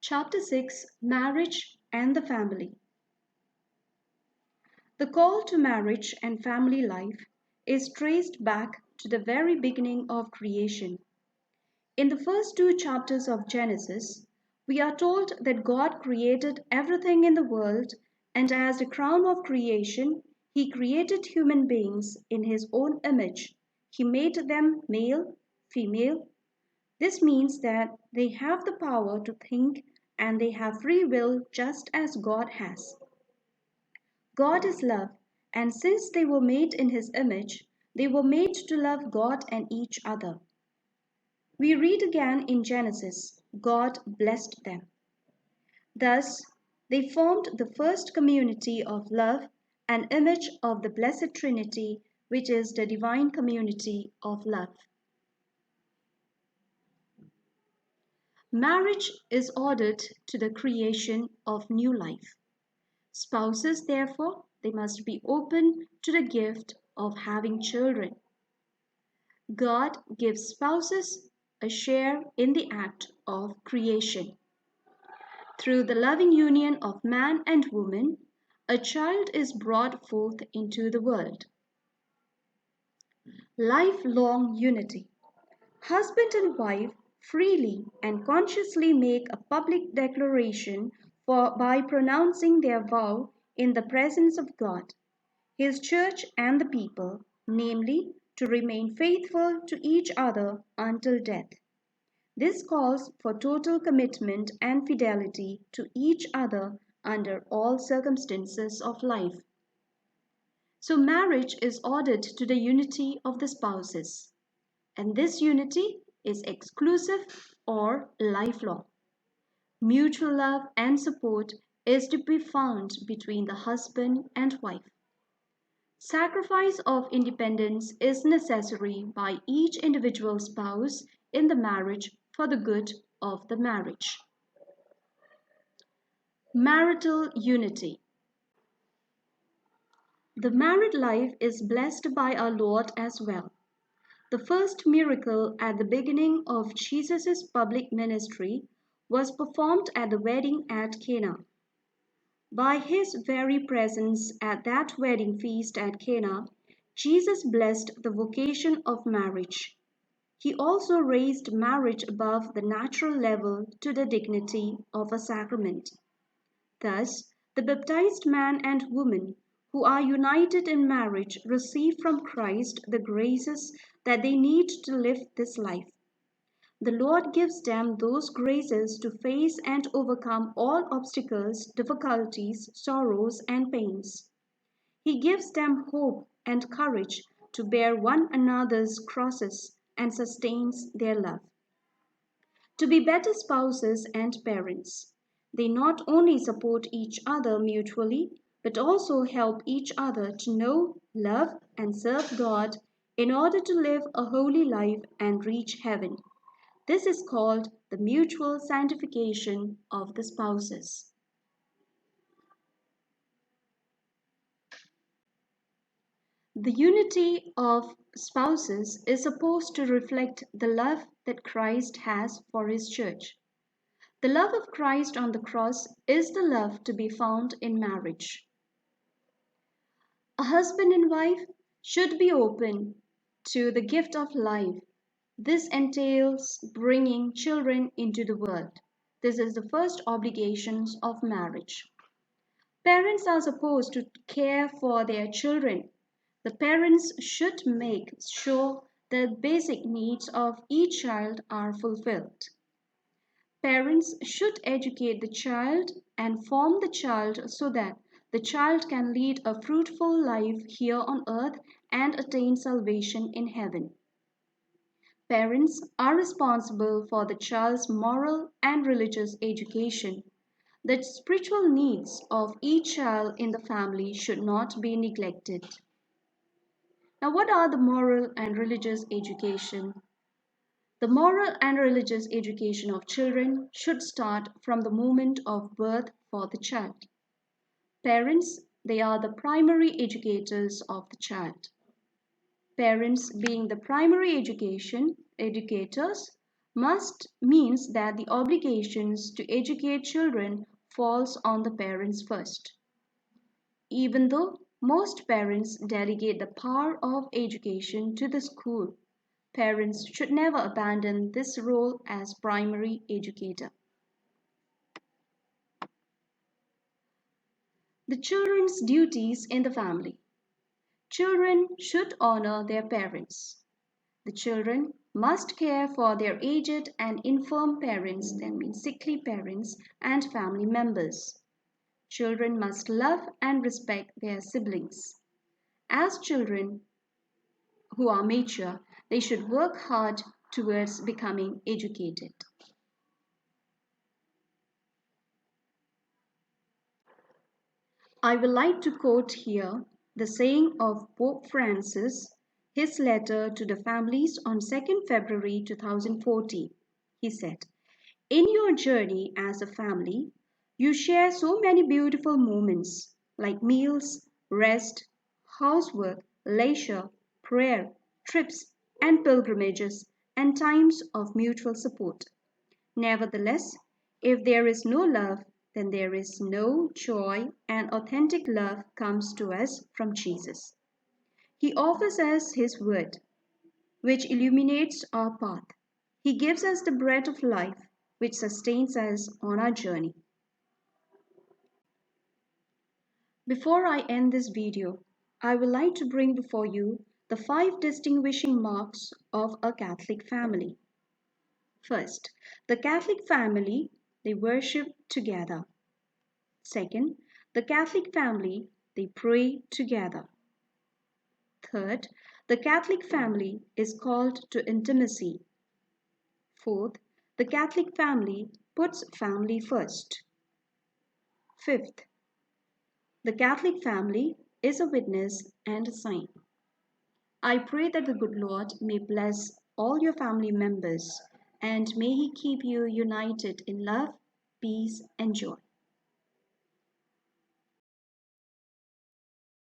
Chapter 6, Marriage and the Family. The call to marriage and family life is traced back to the very beginning of creation. In the first two chapters of Genesis, we are told that God created everything in the world, and as the crown of creation, He created human beings in His own image. He made them male, female. This means that they have the power to think and they have free will just as God has. God is love, and since they were made in His image, they were made to love God and each other. We read again in Genesis, God blessed them. Thus, they formed the first community of love, an image of the Blessed Trinity, which is the divine community of love. Marriage is ordered to the creation of new life. Spouses, therefore, they must be open to the gift of having children. God gives spouses a share in the act of creation. Through the loving union of man and woman, a child is brought forth into the world. Lifelong unity. Husband and wife freely and consciously make a public declaration by pronouncing their vow in the presence of God, His church, and the people, namely, to remain faithful to each other until death. This calls for total commitment and fidelity to each other under all circumstances of life. So marriage is ordered to the unity of the spouses, and this unity is exclusive or lifelong. Mutual love and support is to be found between the husband and wife. Sacrifice of independence is necessary by each individual spouse in the marriage for the good of the marriage. Marital unity. The married life is blessed by our Lord as well. The first miracle at the beginning of Jesus' public ministry was performed at the wedding at Cana. By His very presence at that wedding feast at Cana, Jesus blessed the vocation of marriage. He also raised marriage above the natural level to the dignity of a sacrament. Thus, the baptized man and woman who are united in marriage receive from Christ the graces that they need to live this life. The Lord gives them those graces to face and overcome all obstacles, difficulties, sorrows, and pains. He gives them hope and courage to bear one another's crosses and sustains their love. To be better spouses and parents, they not only support each other mutually, but also help each other to know, love, and serve God in order to live a holy life and reach heaven. This is called the mutual sanctification of the spouses. The unity of spouses is supposed to reflect the love that Christ has for His church. The love of Christ on the cross is the love to be found in marriage. A husband and wife should be open to the gift of life. This entails bringing children into the world. This is the first obligation of marriage. Parents are supposed to care for their children. The parents should make sure the basic needs of each child are fulfilled. Parents should educate the child and form the child so that the child can lead a fruitful life here on earth and attain salvation in heaven. Parents are responsible for the child's moral and religious education. The spiritual needs of each child in the family should not be neglected. Now, what are the moral and religious education? The moral and religious education of children should start from the moment of birth for the child. Parents, they are the primary educators of the child. Parents being the primary educators, Must means that the obligations to educate children falls on the parents first. Even though most parents delegate the power of education to the school, parents should never abandon this role as primary educator. The children's duties in the family. Children should honor their parents. The children must care for their aged and infirm parents, that means sickly parents, and family members. Children must love and respect their siblings. As children who are mature, they should work hard towards becoming educated. I would like to quote here the saying of Pope Francis, his letter to the families on 2nd February 2014. He said, "In your journey as a family, you share so many beautiful moments like meals, rest, housework, leisure, prayer, trips, and pilgrimages, and times of mutual support. Nevertheless, if there is no love, then there is no joy, and authentic love comes to us from Jesus. He offers us His word, which illuminates our path. He gives us the bread of life, which sustains us on our journey." Before I end this video, I would like to bring before you the 5 distinguishing marks of a Catholic family. First, the Catholic family, they worship together. Second, the Catholic family, they pray together. Third, the Catholic family is called to intimacy. Fourth, the Catholic family puts family first. Fifth, the Catholic family is a witness and a sign. I pray that the good Lord may bless all your family members and may He keep you united in love, peace, and joy.